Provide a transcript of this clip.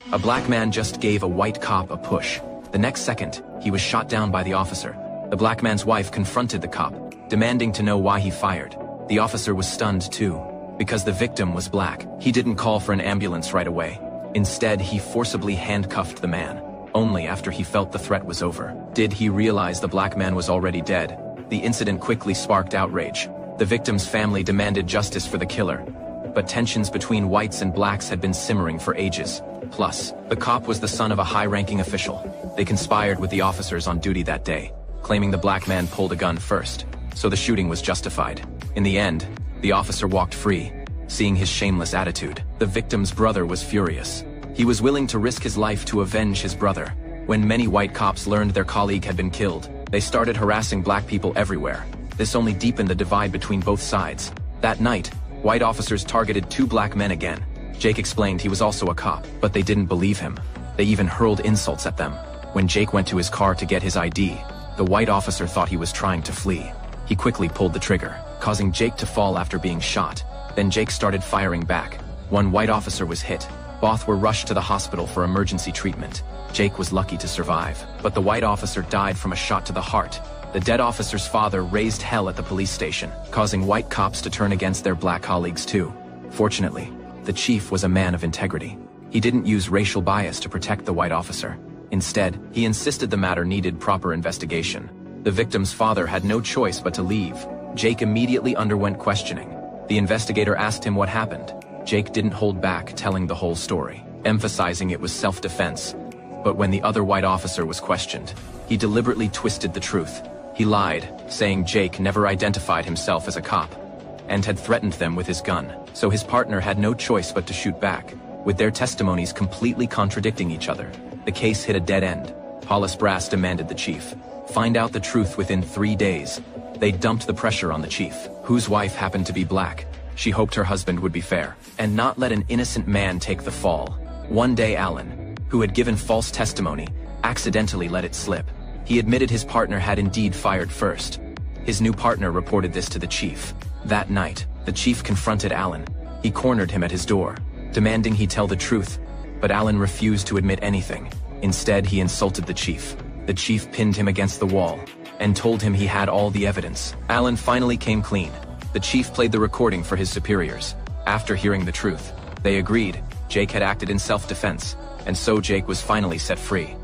A black man just gave a white cop a push. The next second, he was shot down by the officer. The black man's wife confronted the cop, demanding to know why he fired. The officer was stunned too, because the victim was black. He didn't call for an ambulance right away. Instead, he forcibly handcuffed the man. Only after he felt the threat was over did he realize the black man was already dead. The incident quickly sparked outrage. The victim's family demanded justice for the killer. But tensions between whites and blacks had been simmering for ages. Plus, the cop was the son of a high-ranking official. They conspired with the officers on duty that day, claiming the black man pulled a gun first, so the shooting was justified. In the end, the officer walked free, seeing his shameless attitude. The victim's brother was furious. He was willing to risk his life to avenge his brother. When many white cops learned their colleague had been killed, they started harassing black people everywhere. This only deepened the divide between both sides. That night, white officers targeted two black men again. Jake explained he was also a cop, but they didn't believe him. They even hurled insults at them. When Jake went to his car to get his ID, the white officer thought he was trying to flee. He quickly pulled the trigger, causing Jake to fall after being shot. Then Jake started firing back. One white officer was hit. Both were rushed to the hospital for emergency treatment. Jake was lucky to survive, but the white officer died from a shot to the heart. The dead officer's father raised hell at the police station, causing white cops to turn against their black colleagues too. Fortunately, the chief was a man of integrity. He didn't use racial bias to protect the white officer. Instead, he insisted the matter needed proper investigation. The victim's father had no choice but to leave. Jake immediately underwent questioning. The investigator asked him what happened. Jake didn't hold back, telling the whole story, emphasizing it was self-defense. But when the other white officer was questioned, he deliberately twisted the truth. He lied, saying Jake never identified himself as a cop and had threatened them with his gun, so his partner had no choice but to shoot back. With their testimonies completely contradicting each other, the case hit a dead end. Hollis Brass demanded the chief find out the truth within 3 days. They dumped the pressure on the chief, whose wife happened to be black. She hoped her husband would be fair and not let an innocent man take the fall. One day Allen, who had given false testimony, accidentally let it slip. He admitted his partner had indeed fired first. His new partner reported this to the chief. That night, the chief confronted Allen. He cornered him at his door, demanding he tell the truth, but Allen refused to admit anything. Instead, he insulted the chief. The chief pinned him against the wall and told him he had all the evidence. Allen finally came clean. The chief played the recording for his superiors. After hearing the truth, they agreed Jake had acted in self-defense, and so Jake was finally set free.